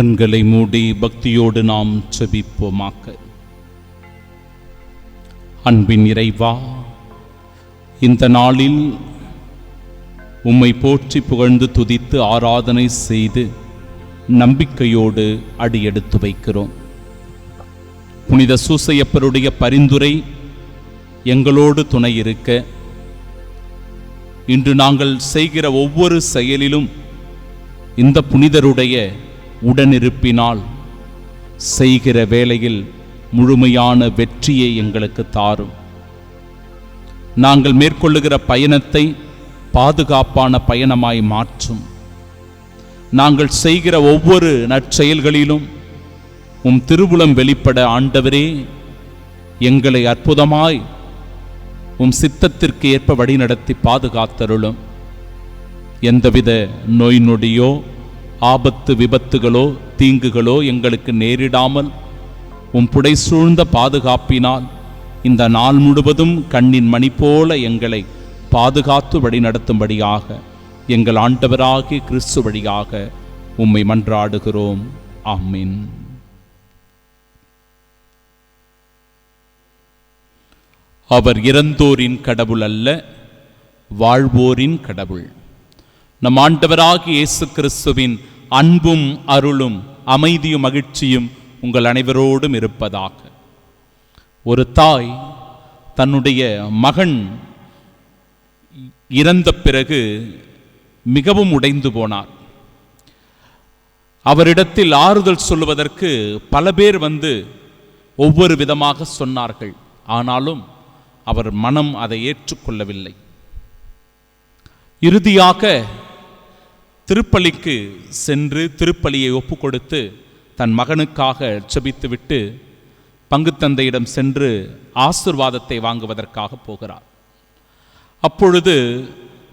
கண்களை மூடி பக்தியோடு நாம் செபிப்போமாக. அன்பின் இறைவா, இந்த நாளில் உம்மை போற்றி புகழ்ந்து துதித்து ஆராதனை செய்து நம்பிக்கையோடு அடியெடுத்து வைக்கிறோம். புனித சூசையப்பருடைய பரிந்துரை எங்களோடு துணை இருக்க, இன்று நாங்கள் செய்கிற ஒவ்வொரு செயலிலும் இந்த புனிதருடைய உடனிருப்பினால் செய்கிற வேளையில் முழுமையான வெற்றியை எங்களுக்கு தாரும். நாங்கள் மேற்கொள்ளுகிற பயணத்தை பாதுகாப்பான பயணமாய் மாற்றும். நாங்கள் செய்கிற ஒவ்வொரு நற்செயல்களிலும் உம் திருவுளம் வெளிப்பட ஆண்டவரே எங்களை அற்புதமாய் உம் சித்தத்திற்கு ஏற்ப வழிநடத்தி பாதுகாத்தருளும். எந்தவித நோய் நொடியோ ஆபத்து விபத்துகளோ தீங்குகளோ எங்களுக்கு நேரிடாமல் உம் புடை சூழ்ந்த பாதுகாப்பினால் இந்த நாள் முழுவதும் கண்ணின் மணி போல எங்களை பாதுகாத்து வழிநடத்தும்படியாக எங்கள் ஆண்டவராகிய கிறிஸ்து வழியாக உம்மை மன்றாடுகிறோம். ஆமீன். அவர் இறந்தோரின் கடவுள் அல்ல, வாழ்வோரின் கடவுள். நம் ஆண்டவராகிய இயேசு கிறிஸ்துவின் அன்பும் அருளும் அமைதியும் மகிழ்ச்சியும் உங்கள் அனைவரோடும் இருப்பதாக. ஒரு தாய் தன்னுடைய மகன் இறந்த பிறகு மிகவும் உடைந்து போனார். அவரிடத்தில் ஆறுதல் சொல்லுவதற்கு பல பேர் வந்து ஒவ்வொரு விதமாக சொன்னார்கள். ஆனாலும் அவர் மனம் அதை ஏற்றுக்கொள்ளவில்லை. இறுதியாக திருப்பலிக்கு சென்று திருப்பலியை ஒப்புக்கொடுத்து தன் மகனுக்காக ஜெபித்துவிட்டு பங்குத்தந்தையிடம் சென்று ஆசீர்வாதத்தை வாங்குவதற்காக போகிறார். அப்பொழுது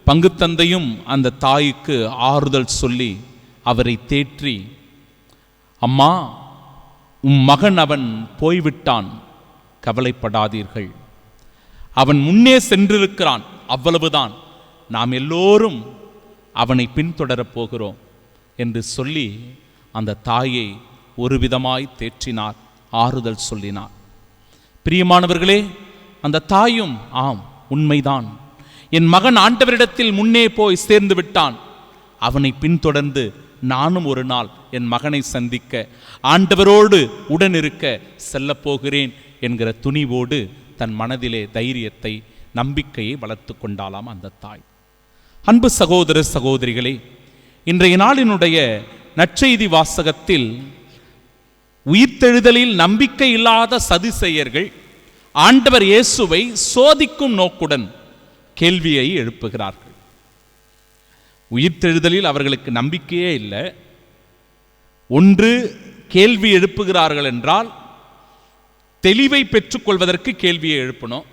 பங்குத்தந்தையும் அந்த தாய்க்கு ஆறுதல் சொல்லி அவரை தேற்றி, அம்மா, உம் மகன் அவன் போய்விட்டான், கவலைப்படாதீர்கள், அவன் முன்னே சென்றிருக்கிறான், அவ்வளவுதான், நாம் எல்லோரும் அவனை பின்தொடரப் போகிறோம் என்று சொல்லி அந்த தாயை ஒரு விதமாய் தேற்றினார், ஆறுதல் சொல்லினார். பிரியமானவர்களே, அந்த தாயும் ஆம், உண்மைதான், என் மகன் ஆண்டவரிடத்தில் முன்னே போய் சேர்ந்து விட்டான், அவனை பின்தொடர்ந்து நானும் ஒரு நாள் என் மகனை சந்திக்க ஆண்டவரோடு உடனிருக்க செல்லப் போகிறேன் என்கிற துணிவோடு தன் மனதிலே தைரியத்தை நம்பிக்கையை வளர்த்து கொண்டாலாம் அந்த தாய். அன்பு சகோதர சகோதரிகளே, இன்றைய நாளினுடைய நற்செய்தி வாசகத்தில் உயிர்த்தெழுதலில் நம்பிக்கை இல்லாத சதுசேயர்கள் ஆண்டவர் இயேசுவை சோதிக்கும் நோக்குடன் கேள்வியை எழுப்புகிறார்கள். உயிர்த்தெழுதலில் அவர்களுக்கு நம்பிக்கையே இல்லை. ஒன்று, கேள்வி எழுப்புகிறார்கள் என்றால் தெளிவை பெற்றுக்கொள்வதற்கு கேள்வியை எழுப்பணும்.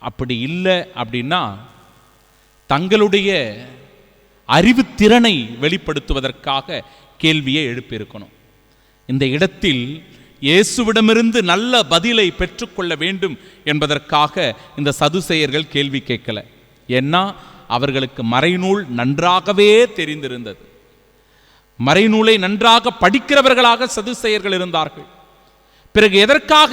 அப்படி இல்லை அப்படின்னா தங்களுடைய அறிவுத்திறனை வெளிப்படுத்துவதற்காக கேள்வியை எழுப்பியிருக்கணும். இந்த இடத்தில் இயேசுவிடமிருந்து நல்ல பதிலை பெற்றுக்கொள்ள வேண்டும் என்பதற்காக இந்த சதுசேயர்கள் கேள்வி கேட்கல. ஏன்னா அவர்களுக்கு மறைநூல் நன்றாகவே தெரிந்திருந்தது. மறைநூலை நன்றாக படிக்கிறவர்களாக சதுசேயர்கள் இருந்தார்கள். பிறகு எதற்காக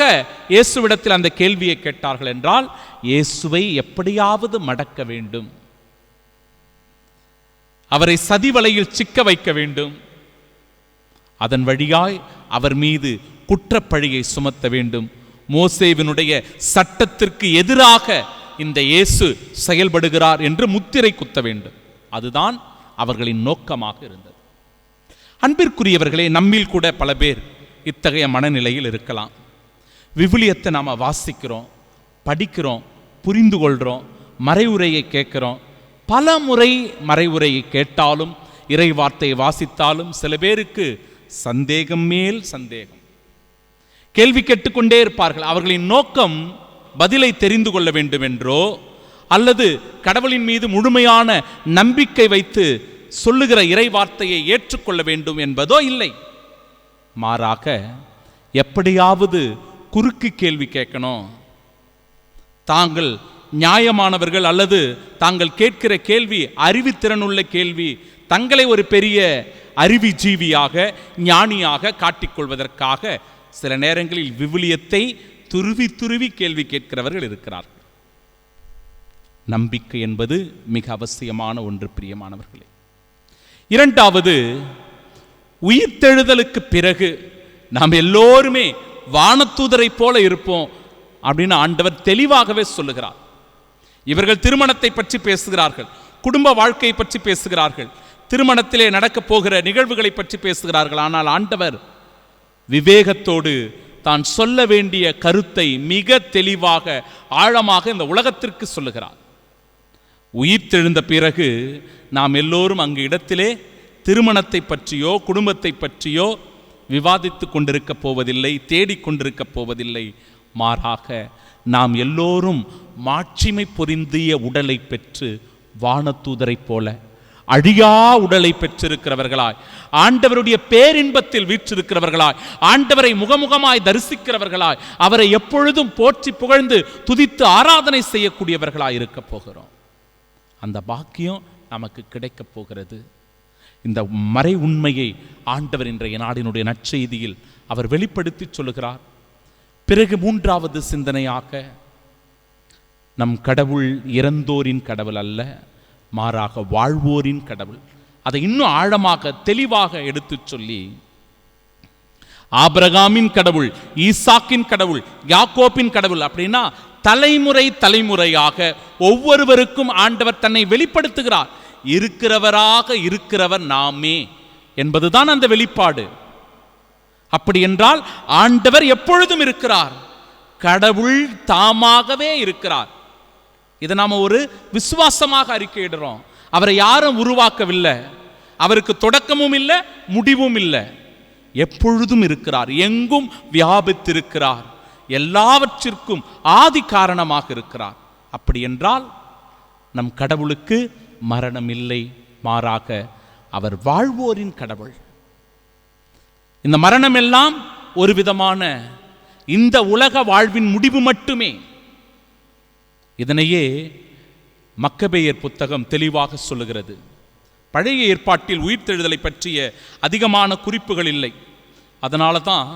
இயேசுவிடத்தில் அந்த கேள்வியை கேட்டார்கள் என்றால், இயேசுவை எப்படியாவது மடக்க வேண்டும், அவரை சதிவலையில் சிக்க வைக்க வேண்டும், அதன் வழியாய் அவர் மீது குற்றப்பழியை சுமத்த வேண்டும், மோசேவினுடைய சட்டத்திற்கு எதிராக இந்த இயேசு செயல்படுகிறார் என்று முத்திரை குத்த வேண்டும். அதுதான் அவர்களின் நோக்கமாக இருந்தது. அன்பிற்குரியவர்களே, நம்மில் கூட பல பேர் இத்தகைய மனநிலையில் இருக்கலாம். விவிலியத்தை நாம் வாசிக்கிறோம், படிக்கிறோம், புரிந்து கொள்கிறோம், மறைவுரையை கேட்கிறோம். பல முறை மறைவுரையை கேட்டாலும் இறை வார்த்தையை வாசித்தாலும் சில பேருக்கு சந்தேகம் மேல் சந்தேகம், கேள்வி கேட்டுக்கொண்டே இருப்பார்கள். அவர்களின் நோக்கம் பதிலை தெரிந்து கொள்ள வேண்டும் என்றோ அல்லது கடவுளின் மீது முழுமையான நம்பிக்கை வைத்து சொல்லுகிற இறை வார்த்தையை ஏற்றுக்கொள்ள வேண்டும் என்பதோ இல்லை. மாறாக எப்படியாவது குறுக்கு கேள்வி கேட்கணும், தாங்கள் நியாயமானவர்கள் அல்லது தாங்கள் கேட்கிற கேள்வி அறிவுத்திறனுள்ள கேள்வி, தங்களை ஒரு பெரிய அறிவுஜீவியாக ஞானியாக காட்டிக்கொள்வதற்காக சில நேரங்களில் விவிலியத்தை துருவி துருவி கேள்வி கேட்கிறவர்கள் இருக்கிறார்கள். நம்பிக்கை என்பது மிக அவசியமான ஒன்று பிரியமானவர்களே. இரண்டாவது, உயிர்த்தெழுதலுக்கு பிறகு நாம் எல்லோருமே வானதூதரை போல இருப்போம் அப்படின்னு ஆண்டவர் தெளிவாகவே சொல்லுகிறார். இவர்கள் திருமணத்தை பற்றி பேசுகிறார்கள், குடும்ப வாழ்க்கையை பற்றி பேசுகிறார்கள், திருமணத்திலே நடக்கப் போகிற நிகழ்வுகளை பற்றி பேசுகிறார்கள். ஆனால் ஆண்டவர் விவேகத்தோடு தான் சொல்ல வேண்டிய கருத்தை மிக தெளிவாக ஆழமாக இந்த உலகத்திற்கு சொல்லுகிறார். உயிர்த்தெழுந்த பிறகு நாம் எல்லோரும் அங்கு இடத்திலே திருமணத்தை பற்றியோ குடும்பத்தை பற்றியோ விவாதித்து கொண்டிருக்க போவதில்லை, தேடிக்கொண்டிருக்க போவதில்லை. மாறாக நாம் எல்லோரும் மாட்சிமை பொருந்திய உடலை பெற்று வானதூதரை போல அழியா உடலை பெற்றிருக்கிறவர்களாய், ஆண்டவருடைய பேரின்பத்தில் வீற்றிருக்கிறவர்களாய், ஆண்டவரை முகமுகமாய் தரிசிக்கிறவர்களாய், அவரை எப்பொழுதும் போற்றி புகழ்ந்து துதித்து ஆராதனை செய்யக்கூடியவர்களாய் இருக்க போகிறோம். அந்த பாக்கியம் நமக்கு கிடைக்கப் போகிறது. இந்த மறை உண்மையை ஆண்டவர் இன்றைய நாடினுடைய நற்செய்தியில் அவர் வெளிப்படுத்தி சொல்லுகிறார். பிறகு மூன்றாவது சிந்தனையாக, நம் கடவுள் இறந்தோரின் கடவுள் அல்ல, மாறாக வாழ்வோரின் கடவுள். அதை இன்னும் ஆழமாக தெளிவாக எடுத்து சொல்லி, ஆபிரகாமின் கடவுள், ஈசாக்கின் கடவுள், யாக்கோபின் கடவுள் அப்படின்னா தலைமுறை தலைமுறையாக ஒவ்வொருவருக்கும் ஆண்டவர் தன்னை வெளிப்படுத்துகிறார். இருக்கிறவராக இருக்கிறவர் நாமே என்பதுதான் அந்த வெளிப்பாடு. அப்படி என்றால் ஆண்டவர் எப்பொழுதும் இருக்கிறார், கடவுள் தாமாகவே இருக்கிறார். இதை நாம ஒரு விசுவாசமாக அறிக்கையிடுறோம். அவரை யாரும் உருவாக்கவில்லை, அவருக்கு தொடக்கமும் இல்லை முடிவும் இல்லை, எப்பொழுதும் இருக்கிறார், எங்கும் வியாபித்திருக்கிறார், எல்லாவற்றிற்கும் ஆதி காரணமாக இருக்கிறார். அப்படி என்றால் நம் கடவுளுக்கு மரணம் இல்லை, மாறாக அவர் வாழ்வோரின் கடவுள். இந்த மரணம் எல்லாம் ஒரு விதமான இந்த உலக வாழ்வின் முடிவு மட்டுமே. இதனையே மக்கபேயர் புத்தகம் தெளிவாக சொல்லுகிறது. பழைய ஏற்பாட்டில் உயிர்த்தெழுதலை பற்றிய அதிகமான குறிப்புகள் இல்லை. அதனால தான்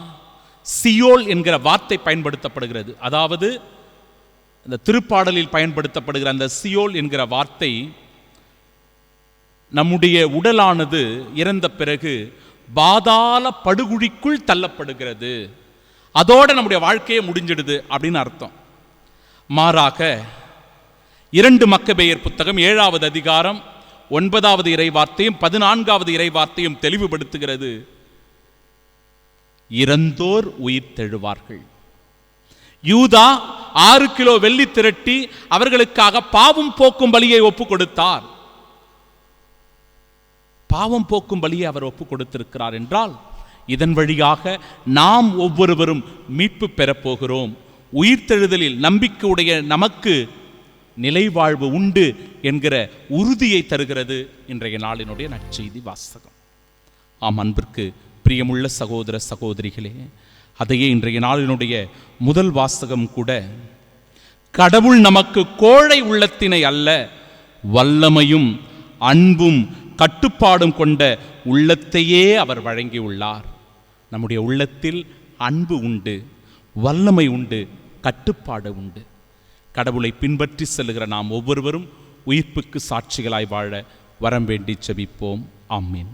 சியோல் என்கிற வார்த்தை பயன்படுத்தப்படுகிறது. அதாவது இந்த திருப்பாடலில் பயன்படுத்தப்படுகிற அந்த சியோல் என்கிற வார்த்தை நம்முடைய உடலானது இறந்த பிறகு பாதாள படுகுழிக்குள் தள்ளப்படுகிறது, அதோட நம்முடைய வாழ்க்கையை முடிஞ்சிடுது அப்படின்னு அர்த்தம். மாறாக 2 மக்கபேயர் புத்தகம் 7வது அதிகாரம் 9வது இறைவார்த்தையும் 14வது இறைவார்த்தையும் தெளிவுபடுத்துகிறது. இறந்தோர் உயிர் தெழுவார்கள். யூதா 6 கிலோ வெள்ளி திரட்டி அவர்களுக்காக பாவம் போக்கும் பலியை ஒப்பு கொடுத்தார். பாவம் போக்கும் பலியை அவர் ஒப்பு கொடுத்திருக்கிறார் என்றால் இதன் வழியாக நாம் ஒவ்வொருவரும் மீட்பு பெறப்போகிறோம். உயிர்த்தெழுதலில் நம்பிக்கையுடைய நமக்கு நிலைவாழ்வு உண்டு என்கிற உறுதியை தருகிறது இன்றைய நாளினுடைய நற்செய்தி வாசகம். ஆம், அன்பிற்கு பிரியமுள்ள சகோதர சகோதரிகளே, அதையே இன்றைய நாளினுடைய முதல் வாசகம் கூட, கடவுள் நமக்கு கோழை உள்ளத்தினை அல்ல, வல்லமையும் அன்பும் கட்டுப்பாடும் கொண்ட உள்ளத்தையே அவர் வழங்கியுள்ளார். நம்முடைய உள்ளத்தில் அன்பு உண்டு, வல்லமை உண்டு, கட்டுப்பாடு உண்டு. கடவுளை பின்பற்றி செல்லுகிற நாம் ஒவ்வொருவரும் உயிர்ப்புக்கு சாட்சிகளாய் வாழ வரம் வேண்டி செபிப்போம். ஆமீன்.